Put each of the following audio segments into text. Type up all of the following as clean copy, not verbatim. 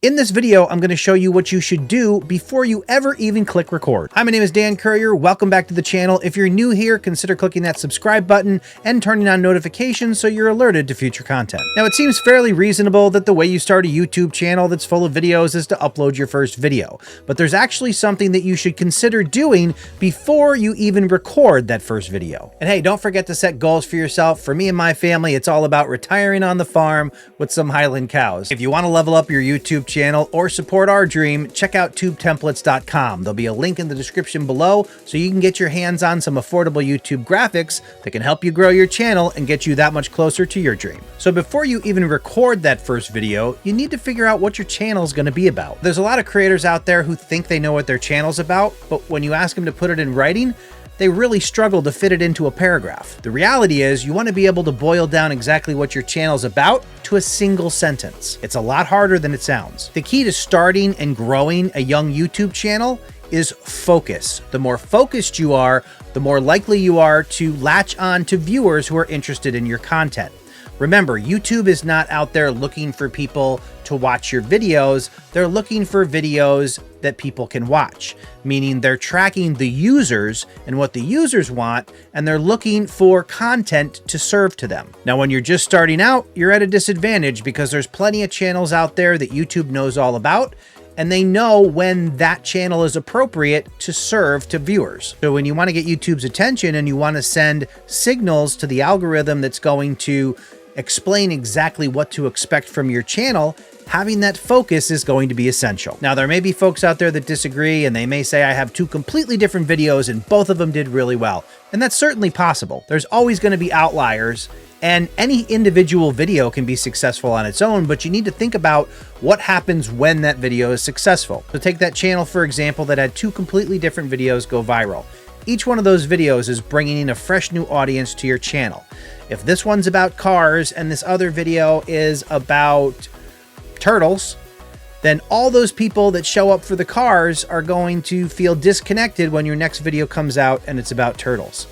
In this video, I'm going to show you what you should do before you ever even click record. Hi, my name is Dan Currier. Welcome back to the channel. If you're new here, consider clicking that subscribe button and turning on notifications so you're alerted to future content. Now, it seems fairly reasonable that the way you start a YouTube channel that's full of videos is to upload your first video, but there's actually something that you should consider doing before you even record that first video. And hey, don't forget to set goals for yourself. For me and my family, it's all about retiring on the farm with some Highland cows. If you want to level up your YouTube channel or support our dream, check out tubetemplates.com. There'll be a link in the description below so you can get your hands on some affordable YouTube graphics that can help you grow your channel and get you that much closer to your dream. So before you even record that first video, you need to figure out what your channel is going to be about. There's a lot of creators out there who think they know what their channel's about, but when you ask them to put it in writing, they really struggle to fit it into a paragraph. The reality is you want to be able to boil down exactly what your channel's about to a single sentence. It's a lot harder than it sounds. The key to starting and growing a young YouTube channel is focus. The more focused you are, the more likely you are to latch on to viewers who are interested in your content. Remember, YouTube is not out there looking for people to watch your videos. They're looking for videos that people can watch, meaning they're tracking the users and what the users want, and they're looking for content to serve to them. Now, when you're just starting out, you're at a disadvantage because there's plenty of channels out there that YouTube knows all about, and they know when that channel is appropriate to serve to viewers. So when you want to get YouTube's attention and you want to send signals to the algorithm that's going to explain exactly what to expect from your channel, having that focus is going to be essential. Now, there may be folks out there that disagree, and they may say I have two completely different videos and both of them did really well. And that's certainly possible. There's always going to be outliers, and any individual video can be successful on its own, but you need to think about what happens when that video is successful. So take that channel, for example, that had two completely different videos go viral. Each one of those videos is bringing in a fresh new audience to your channel. If this one's about cars and this other video is about turtles, then all those people that show up for the cars are going to feel disconnected when your next video comes out and it's about turtles.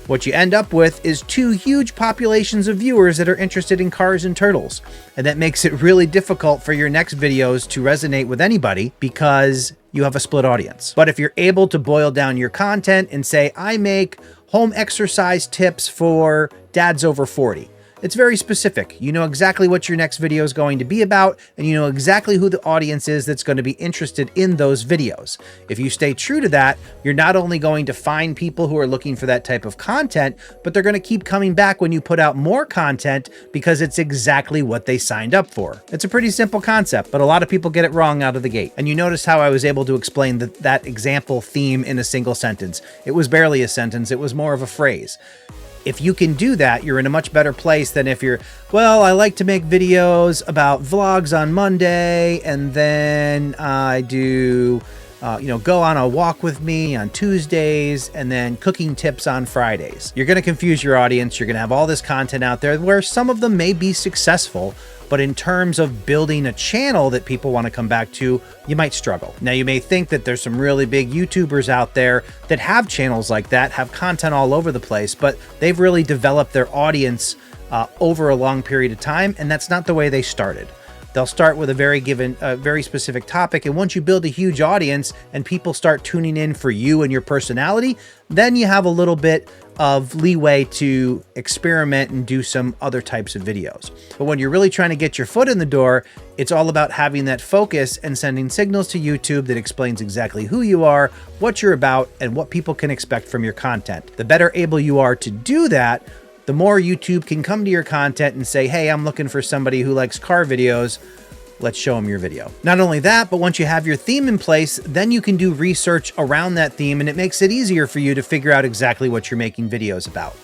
What you end up with is two huge populations of viewers that are interested in cars and turtles. And that makes it really difficult for your next videos to resonate with anybody because you have a split audience. But if you're able to boil down your content and say, I make home exercise tips for dads over 40. It's very specific. You know exactly what your next video is going to be about, and you know exactly who the audience is that's going to be interested in those videos. If you stay true to that, you're not only going to find people who are looking for that type of content, but they're going to keep coming back when you put out more content because it's exactly what they signed up for. It's a pretty simple concept, but a lot of people get it wrong out of the gate. And you notice how I was able to explain that example theme in a single sentence. It was barely a sentence. It was more of a phrase. If you can do that, you're in a much better place than if you're, well, I like to make videos about vlogs on Monday, and then I do, go on a walk with me on Tuesdays, and then cooking tips on Fridays. You're going to confuse your audience. You're going to have all this content out there where some of them may be successful, but in terms of building a channel that people want to come back to, you might struggle. Now, you may think that there's some really big YouTubers out there that have channels like that, have content all over the place, but they've really developed their audience over a long period of time, and that's not the way they started. They'll start with a very specific topic, and once you build a huge audience and people start tuning in for you and your personality, then you have a little bit of leeway to experiment and do some other types of videos. But when you're really trying to get your foot in the door, it's all about having that focus and sending signals to YouTube that explains exactly who you are, what you're about, and what people can expect from your content. The better able you are to do that, the more YouTube can come to your content and say, hey, I'm looking for somebody who likes car videos. Let's show them your video. Not only that, but once you have your theme in place, then you can do research around that theme, and it makes it easier for you to figure out exactly what you're making videos about.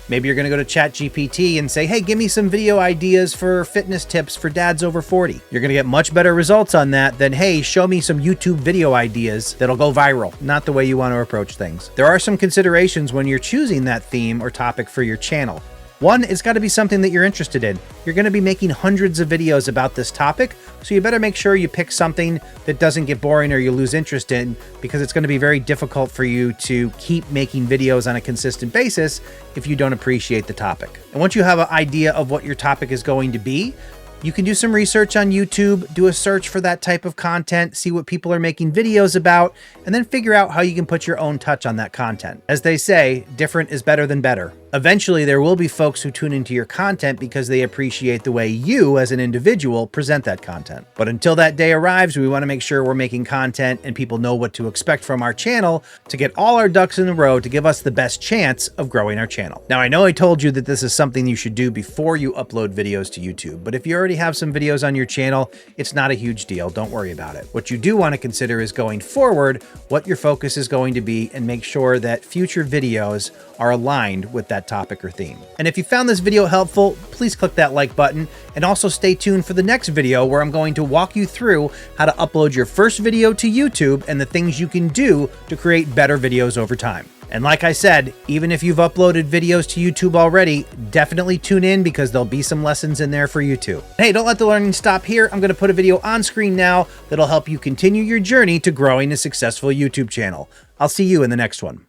Maybe you're going to go to ChatGPT and say, hey, give me some video ideas for fitness tips for dads over 40. You're going to get much better results on that than, hey, show me some YouTube video ideas that'll go viral. Not the way you want to approach things. There are some considerations when you're choosing that theme or topic for your channel. One, it's got to be something that you're interested in. You're going to be making hundreds of videos about this topic, so you better make sure you pick something that doesn't get boring or you lose interest in, because it's going to be very difficult for you to keep making videos on a consistent basis if you don't appreciate the topic. And once you have an idea of what your topic is going to be, You can do some research on YouTube, do a search for that type of content, see what people are making videos about, and then figure out how you can put your own touch on that content. As they say, different is better than better. Eventually, there will be folks who tune into your content because they appreciate the way you, as an individual, present that content. But until that day arrives, we want to make sure we're making content and people know what to expect from our channel to get all our ducks in a row to give us the best chance of growing our channel. Now, I know I told you that this is something you should do before you upload videos to YouTube, but if you already have some videos on your channel, it's not a huge deal. Don't worry about it. What you do want to consider is going forward, what your focus is going to be, and make sure that future videos are aligned with that topic or theme. And if you found this video helpful, please click that like button and also stay tuned for the next video where I'm going to walk you through how to upload your first video to YouTube and the things you can do to create better videos over time. And like I said, even if you've uploaded videos to YouTube already, definitely tune in because there'll be some lessons in there for you too. Hey, don't let the learning stop here. I'm going to put a video on screen now that'll help you continue your journey to growing a successful YouTube channel. I'll see you in the next one.